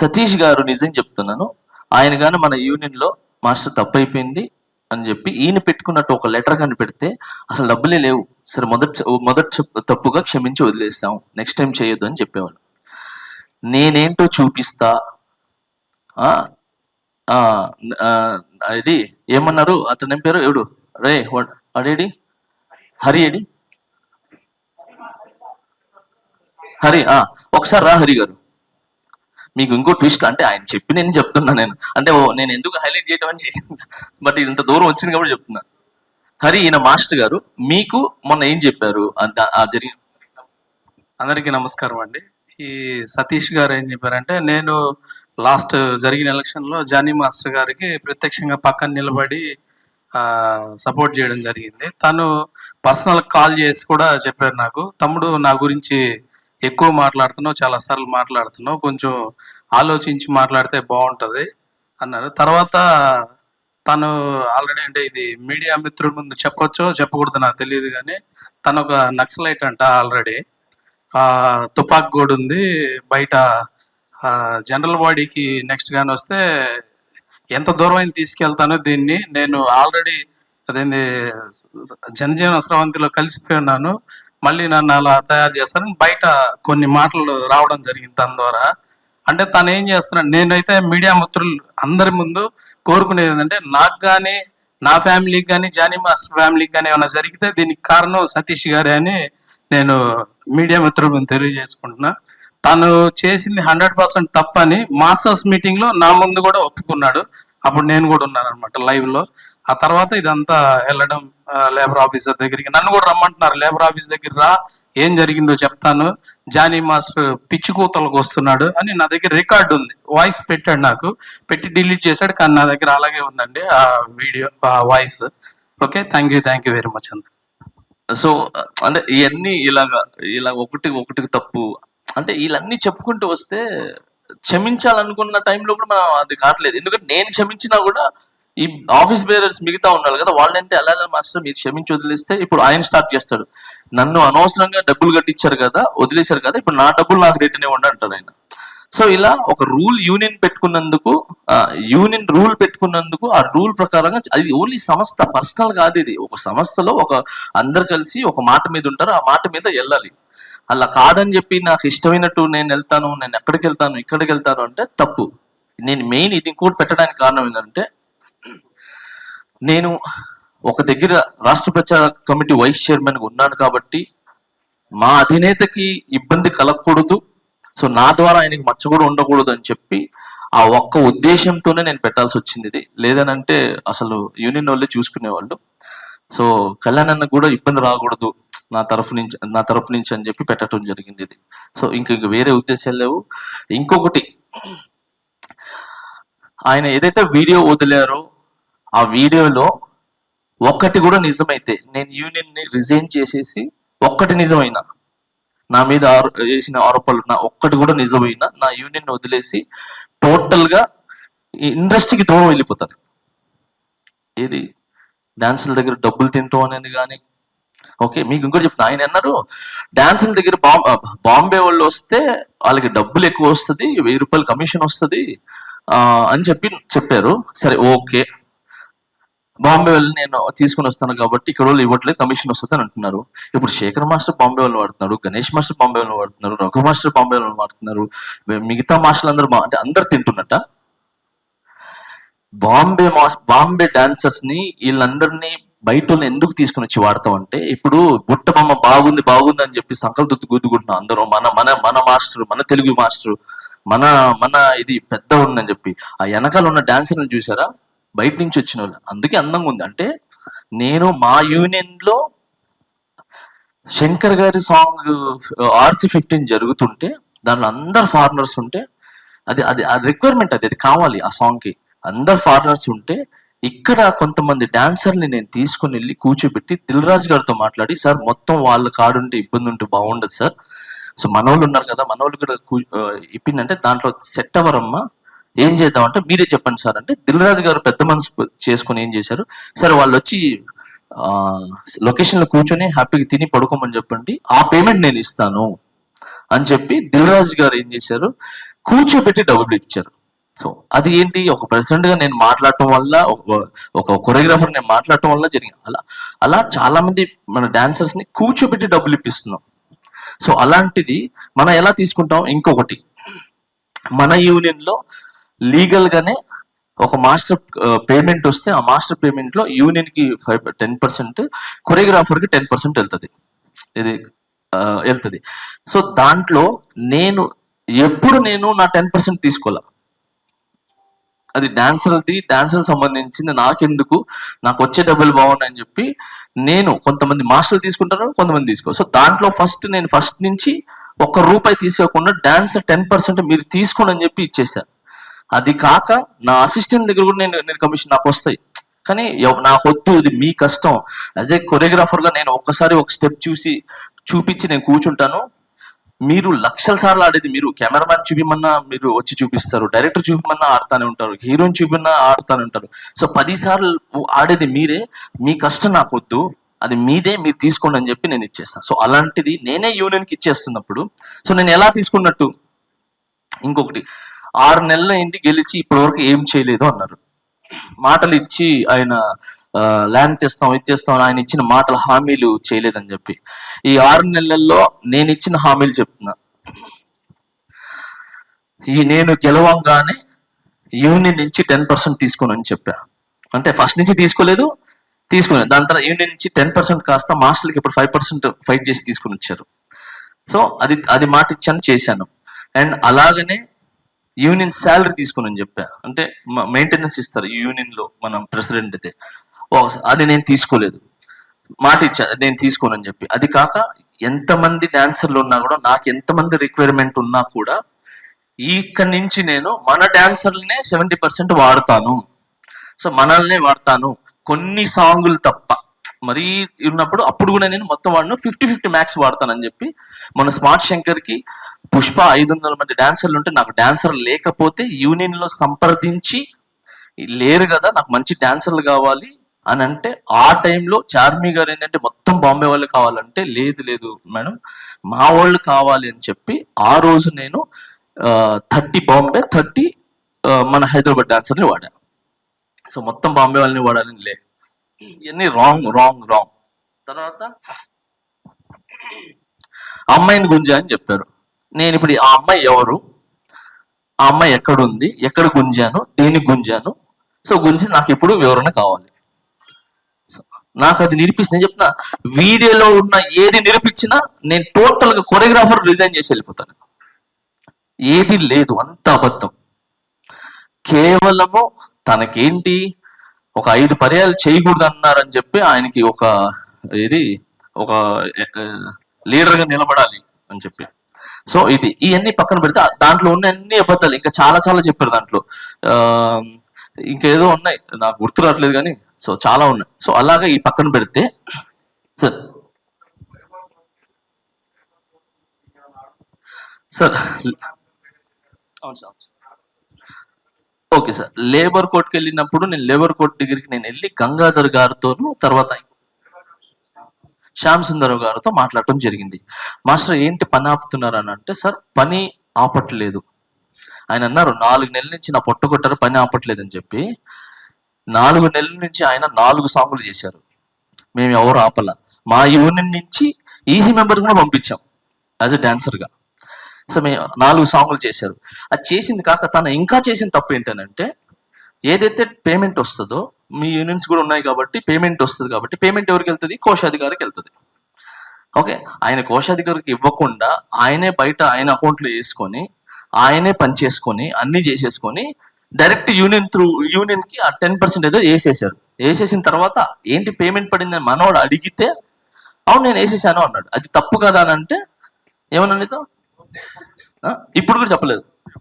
సతీష్ గారు నిజం చెప్తున్నాను, ఆయన కానీ మన యూనియన్లో మాస్టర్ తప్పైపోయింది అని చెప్పి ఈయన పెట్టుకున్నట్టు ఒక లెటర్ కానీ పెడితే అసలు డబ్బులే లేవు, సరే మొదటి తప్పుగా క్షమించి వదిలేస్తాం, నెక్స్ట్ టైం చేయొద్దు అని చెప్పేవాళ్ళు. నేనేంటో చూపిస్తా, ఇది ఏమన్నారు అతని పేరు ఎవడు రే అడేడి హరి ఏడి హరి, ఒకసారి రా హరి గారు. మీకు ఇంకో ట్విస్ట్ అంటే ఆయన చెప్పి నేను చెప్తున్నా, అంటే నేను ఎందుకు హైలైట్ చేయడం అని చేసింది, బట్ ఇది ఇంత దూరం వచ్చింది కాబట్టి చెప్తున్నా. హరి, ఈయన మాస్టర్ గారు మీకు మొన్న ఏం చెప్పారు జరిగిన. అందరికీ నమస్కారం అండి. ఈ సతీష్ గారు ఏం చెప్పారంటే, నేను లాస్ట్ జరిగిన ఎలక్షన్లో జానీ మాస్టర్ గారికి ప్రత్యక్షంగా పక్కన నిలబడి సపోర్ట్ చేయడం జరిగింది. తను పర్సనల్ కాల్ చేసి కూడా చెప్పారు నాకు, తమ్ముడు నా గురించి ఎక్కువ మాట్లాడుతున్నావు, చాలాసార్లు మాట్లాడుతున్నావు, కొంచెం ఆలోచించి మాట్లాడితే బాగుంటుంది అన్నారు. తర్వాత తను ఆల్రెడీ, అంటే ఇది మీడియా మిత్రుల ముందు చెప్పొచ్చో చెప్పకూడదు నాకు తెలియదు, కానీ తను ఒక నక్సలైట్ అంట. ఆల్రెడీ తుపాక్ కూడా ఉంది బయట. జనరల్ బాడీకి నెక్స్ట్ కానీ వస్తే ఎంత దూరం అయినా తీసుకెళ్తానో దీన్ని. నేను ఆల్రెడీ అదేంది జనజీవన స్రవంతిలో కలిసిపోయి ఉన్నాను, మళ్ళీ నన్ను అలా తయారు చేస్తారని బయట కొన్ని మాటలు రావడం జరిగింది తన ద్వారా. అంటే తను ఏం చేస్తున్నాడు, నేనైతే మీడియా మిత్రులు అందరి ముందు కోరుకునేది ఏంటంటే, నాకు కానీ నా ఫ్యామిలీకి కానీ జానీ మాస్టర్ ఫ్యామిలీకి కానీ ఏమైనా జరిగితే దీనికి కారణం సతీష్ గారే అని నేను మీడియా మిత్రులకు తెలియజేసుకుంటున్నా. తను చేసింది 100% తప్పని మాస్టర్స్ మీటింగ్ లో నా ముందు కూడా ఒప్పుకున్నాడు. అప్పుడు నేను కూడా ఉన్నాను అనమాట లైవ్ లో. ఆ తర్వాత ఇదంతా వెళ్ళడం లేబర్ ఆఫీసర్ దగ్గరికి, నన్ను కూడా రమ్మంటున్నారు లేబర్ ఆఫీస్ దగ్గర రా, ఏం జరిగిందో చెప్తాను, జానీ మాస్టర్ పిచ్చి కూతలకు వస్తున్నాడు అని నా దగ్గర రికార్డు ఉంది, వాయిస్ పెట్టాడు, నాకు పెట్టి డిలీట్ చేశాడు, కానీ నా దగ్గర అలాగే ఉందండి ఆ వీడియో, ఆ voice. Okay, thank you very much అండి. సో అంటే ఇవన్నీ ఇలా ఒకటికి తప్పు అంటే వీళ్ళన్నీ చెప్పుకుంటూ వస్తే క్షమించాలనుకున్న టైంలో కూడా మనం అది కావట్లేదు. ఎందుకంటే నేను క్షమించినా కూడా ఈ ఆఫీస్ బేరర్స్ మిగతా ఉన్నారు కదా, వాళ్ళంటే ఎలా మాస్టర్ మీరు క్షమించి వదిలేస్తే ఇప్పుడు ఆయన స్టార్ట్ చేస్తాడు, నన్ను అనవసరంగా డబ్బులు కట్టించారు కదా, వదిలేశారు కదా, ఇప్పుడు నా డబ్బులు నాకు రిటర్న్ ఇవ్వండి అంటారు ఆయన. సో ఇలా ఒక యూనియన్ రూల్ పెట్టుకున్నందుకు ఆ రూల్ ప్రకారంగా అది ఓన్లీ సంస్థ, పర్సనల్ కాదు, ఇది ఒక సంస్థలో అందరు కలిసి ఒక మాట మీద ఉంటారు, ఆ మాట మీద వెళ్ళాలి. అలా కాదని చెప్పి నాకు ఇష్టమైనట్టు నేను వెళ్తాను, నేను ఇక్కడికి వెళ్తాను అంటే తప్పు. నేను మెయిన్ ఇది ఇంకోటి పెట్టడానికి కారణం ఏంటంటే, నేను ఒక దగ్గర రాష్ట్ర ప్రచార కమిటీ వైస్ చైర్మన్ ఉన్నాను కాబట్టి మా అధినేతకి ఇబ్బంది కలగకూడదు, సో నా ద్వారా ఆయనకి మచ్చ కూడా ఉండకూడదు అని చెప్పి ఆ ఒక్క ఉద్దేశంతోనే నేను పెట్టాల్సి వచ్చింది ఇది. లేదనంటే అసలు యూనియన్ వాళ్ళే చూసుకునేవాళ్ళు. సో కళ్యాణ్ అన్న కూడా ఇబ్బంది రాకూడదు నా తరఫు నుంచి అని చెప్పి పెట్టడం జరిగింది ఇది. సో ఇంక వేరే ఉద్దేశాలు లేవు. ఇంకొకటి, ఆయన ఏదైతే వీడియో వదిలారో ఆ వీడియోలో ఒక్కటి కూడా నిజమైతే, నేను యూనియన్ ని రిజైన్ చేసేసి ఒక్కటి నిజమైనా, నా మీద వేసిన ఆరోపణలు ఒక్కటి కూడా నిజమైనా, నా యూనియన్ వదిలేసి టోటల్ గా ఇండస్ట్రీకి దూరం వెళ్ళిపోతారు. ఏది డాన్సుల దగ్గర డబ్బులు తింటాం అనేది కానీ. ఓకే, మీకు ఇంకోటి చెప్తున్నా, ఆయన అన్నారు డాన్సుల దగ్గర బాంబే వాళ్ళు వస్తే వాళ్ళకి డబ్బులు ఎక్కువ వస్తుంది, 1000 రూపాయలు కమిషన్ వస్తుంది అని చెప్పారు. సరే ఓకే, బాంబే వాళ్ళు నేను తీసుకుని వస్తాను కాబట్టి ఇక్కడ వాళ్ళు ఇవ్వట్లేదు, కమిషన్ వస్తుంది అని అంటున్నారు. ఇప్పుడు శేఖర్ మాస్టర్ బాంబే వాళ్ళు వాడుతున్నారు, గణేష్ మాస్టర్ బాంబే వాళ్ళు వాడుతున్నారు, రఘు మాస్టర్ బాంబే వాళ్ళు వాడుతున్నారు, మిగతా మాస్టర్లు అందరూ అంటే అందరు తింటున్నట్ట. బాంబే డాన్సర్స్ ని వీళ్ళందరినీ బయట ఎందుకు తీసుకుని వచ్చి వాడతామంటే, ఇప్పుడు బుట్ట బొమ్మ బాగుంది అని చెప్పి సంకల్ప గుద్దుకుంటున్నాం అందరూ, మన మాస్టర్, మన తెలుగు మాస్టర్, మన ఇది పెద్ద ఉందని చెప్పి. ఆ వెనకాల ఉన్న డాన్సర్ని చూసారా, బయట నుంచి వచ్చిన వాళ్ళు, అందుకే అందంగా ఉంది. అంటే నేను మా యూనియన్ లో శంకర్ గారి సాంగ్ RC15 జరుగుతుంటే దాంట్లో అందరు ఫారినర్స్ ఉంటే, అది రిక్వైర్మెంట్, అది కావాలి ఆ సాంగ్ కి, అందరు ఫారినర్స్ ఉంటే ఇక్కడ కొంతమంది డాన్సర్ని నేను తీసుకుని వెళ్ళి కూర్చోబెట్టి దిల్ రాజు గారితో మాట్లాడి, సార్ మొత్తం వాళ్ళ కాడుంటే ఇబ్బంది ఉంటే బాగుండదు సార్, సో మనోళ్ళు ఉన్నారు కదా, మనోళ్ళు కూడా ఇప్పిందంటే దాంట్లో సెట్ అవ్వరమ్మా, ఏం చేద్దామంటే మీరే చెప్పండి సార్ అంటే, దిల్ రాజు గారు పెద్ద మనసు చేసుకుని ఏం చేశారు, సరే వాళ్ళు వచ్చి లొకేషన్ లో కూర్చొని హ్యాపీగా తిని పడుకోమని చెప్పండి, ఆ పేమెంట్ నేను ఇస్తాను అని చెప్పి దిల్ రాజు గారు ఏం చేశారు, కూర్చోబెట్టి డబ్బులు ఇచ్చారు. సో అది ఏంటి, ఒక ప్రెసిడెంట్ గా నేను మాట్లాడటం వల్ల, ఒక కొరియోగ్రాఫర్ నేను మాట్లాడటం వల్ల జరిగింది. అలా చాలా మంది మన డాన్సర్స్ ని కూర్చోబెట్టి డబ్బులు ఇప్పిస్తున్నాం. సో అలాంటిది మనం ఎలా తీసుకుంటాం. ఇంకొకటి, మన యూనియన్ లో లీగల్ గానే ఒక మాస్టర్ పేమెంట్ వస్తే ఆ మాస్టర్ పేమెంట్ లో యూనియన్ కి 10%, కొరియోగ్రాఫర్ కి 10% వెళ్తుంది. ఇది వెళ్తుంది. సో దాంట్లో నేను ఎప్పుడు నా 10% తీసుకోలే. అది డాన్సర్ సంబంధించింది, నాకెందుకు, నాకు వచ్చే డబ్బులు బాగున్నాయని చెప్పి నేను, కొంతమంది మాస్టర్లు తీసుకుంటారు, కొంతమంది తీసుకో. సో దాంట్లో నేను ఫస్ట్ నుంచి ₹1 తీసుకోకుండా డాన్సర్ 10% మీరు తీసుకోండి అని చెప్పి ఇచ్చేసాను. అది కాక నా అసిస్టెంట్ దగ్గర కూడా నేను కమిషన్ నాకు వస్తాయి, కానీ నాకు వద్దు, ఇది మీ కష్టం. యాజ్ ఏ కొరియోగ్రాఫర్ గా నేను ఒక్కసారి ఒక స్టెప్ చూపించి నేను కూర్చుంటాను. మీరు లక్షల సార్లు ఆడేది మీరు. కెమెరామ్యాన్ చూపిమన్నా మీరు వచ్చి చూపిస్తారు, డైరెక్టర్ చూపిమన్నా ఆడుతానే ఉంటారు, హీరోయిన్ చూపిమన్నా ఆడుతానే ఉంటారు. సో 10 సార్లు ఆడేది మీరే, మీ కష్టం నాకు వద్దు, అది మీదే, మీరు తీసుకోండి అని చెప్పి నేను ఇచ్చేస్తాను. సో అలాంటిది నేనే యూనియన్కి ఇచ్చేస్తున్నప్పుడు సో నేను ఎలా తీసుకున్నట్టు. ఇంకొకటి, 6 నెలలు ఏంటి గెలిచి ఇప్పటివరకు ఏం చేయలేదు అన్నారు. మాటలు ఇచ్చి ఆయన ల్యాండ్ తెస్తాం, ఇది తెస్తాం, ఆయన ఇచ్చిన మాటలు, హామీలు చేయలేదని చెప్పి ఈ 6 నెలల్లో నేను ఇచ్చిన హామీలు చెప్తున్నా. నేను గెలవంగానే యూనియన్ నుంచి 10% తీసుకోనని చెప్పా. అంటే ఫస్ట్ నుంచి తీసుకోలేదు. దాని తర్వాత యూనియన్ నుంచి 10% కాస్త మాస్టర్లకి ఇప్పుడు 5% ఫైట్ చేసి తీసుకుని వచ్చారు. సో అది మాట ఇచ్చాను, చేశాను. అండ్ అలాగనే యూనియన్ శాలరీ తీసుకుని చెప్పా. అంటే మెయింటెనెన్స్ ఇస్తారు యూనియన్ లో మనం ప్రెసిడెంట్ అయితే, అది నేను తీసుకోలేదు, మాట ఇచ్చా నేను తీసుకోనని చెప్పి. అది కాక ఎంతమంది డాన్సర్లు ఉన్నా కూడా, నాకు ఎంతమంది రిక్వైర్మెంట్ ఉన్నా కూడా ఇక్కడి నుంచి నేను మన డాన్సర్లనే 70% వాడతాను. సో మనల్నే వాడతాను, కొన్ని సాంగులు తప్ప. మరీ ఉన్నప్పుడు అప్పుడు కూడా నేను మొత్తం వాడిను 50-50 మ్యాక్స్ వాడతానని చెప్పి. మన స్మార్ట్ శంకర్ కి పుష్ప 500 మంది డాన్సర్లు ఉంటే, నాకు డాన్సర్ లేకపోతే యూనియన్ లో సంప్రదించి, లేరు కదా నాకు మంచి డాన్సర్లు కావాలి అని అంటే, ఆ టైంలో చార్మి గారు ఏంటంటే మొత్తం బాంబే వాళ్ళు కావాలంటే, లేదు మేడం మా వాళ్ళు కావాలి అని చెప్పి ఆ రోజు నేను 30 బాంబే, 30 మన హైదరాబాద్ డాన్సర్ని వాడాను. సో మొత్తం బాంబే వాళ్ళని వాడాలని లేదు. ఇవన్నీ రాంగ్. తర్వాత అమ్మాయిని గుంజా అని చెప్పారు. నేను ఇప్పుడు ఆ అమ్మాయి ఎవరు, ఆ అమ్మాయి ఎక్కడుంది, ఎక్కడ గుంజాను, దేని గుంజాను, సో గుంజి నాకు ఇప్పుడు వివరణ కావాలి. నాకు అది నిరూపిస్తే చెప్తున్నా, వీడియోలో ఉన్న ఏది నిరూపించినా నేను టోటల్ గా కొరియోగ్రాఫర్ రిజైన్ చేసి వెళ్ళిపోతాను. ఏది లేదు, అంత అబద్ధం. కేవలము తనకేంటి, ఒక 5 పర్యాలు చేయకూడదు అన్నారని చెప్పి ఆయనకి ఒక లీడర్ గా నిలబడాలి అని చెప్పి. సో ఇవన్నీ పక్కన పెడితే దాంట్లో ఉన్న అన్ని అబద్ధాలు, ఇంకా చాలా చెప్పారు దాంట్లో. ఇంకేదో ఉన్నాయి, నాకు గుర్తు రావట్లేదు కానీ, సో చాలా ఉన్నాయి. సో అలాగా ఈ పక్కన పెడితే సార్ అవును సార్, ఓకే సార్. లేబర్ కోర్టుకి వెళ్ళినప్పుడు నేను లేబర్ కోర్టు దగ్గరికి వెళ్ళి గంగాధర్ గారితోనూ తర్వాత శ్యామ్ సుందర్ గారితో మాట్లాడటం జరిగింది. మాస్టర్ ఏంటి పని ఆపుతున్నారు అని అంటే, సార్ పని ఆపట్లేదు. ఆయన అన్నారు 4 నెలల నుంచి నా పొట్ట కొట్టారు, పని ఆపట్లేదు అని చెప్పి. 4 నెలల నుంచి ఆయన 4 సాంగులు చేశారు, మేము ఎవరు ఆపల. మా యూనియన్ నుంచి ఈజీ మెంబర్స్ కూడా పంపించాం యాజ్ ఎ డాన్సర్ గా. సో మేము 4 సాంగులు చేశారు. అది చేసింది కాక తను ఇంకా చేసిన తప్పు ఏంటనంటే, ఏదైతే పేమెంట్ వస్తుందో, మీ యూనియన్స్ కూడా ఉన్నాయి కాబట్టి పేమెంట్ వస్తుంది కాబట్టి, పేమెంట్ ఎవరికి వెళ్తుంది, కోశాధికారికి వెళ్తుంది. ఓకే, ఆయన కోశాధికారికి ఇవ్వకుండా ఆయనే బయట ఆయన అకౌంట్లో వేసుకొని, ఆయనే పని చేసుకొని, అన్ని చేసేసుకొని డైరెక్ట్ యూనియన్ కి ఆ 10% ఏదో వేసేసిన తర్వాత ఏంటి పేమెంట్ పడిందని మనవాడు అడిగితే, అవును నేను వేసేసాను అన్నాడు. అది తప్పు కదా అని అంటే ఏమన్నా నీతో ఇప్పుడు కూడా చెప్పలేదు.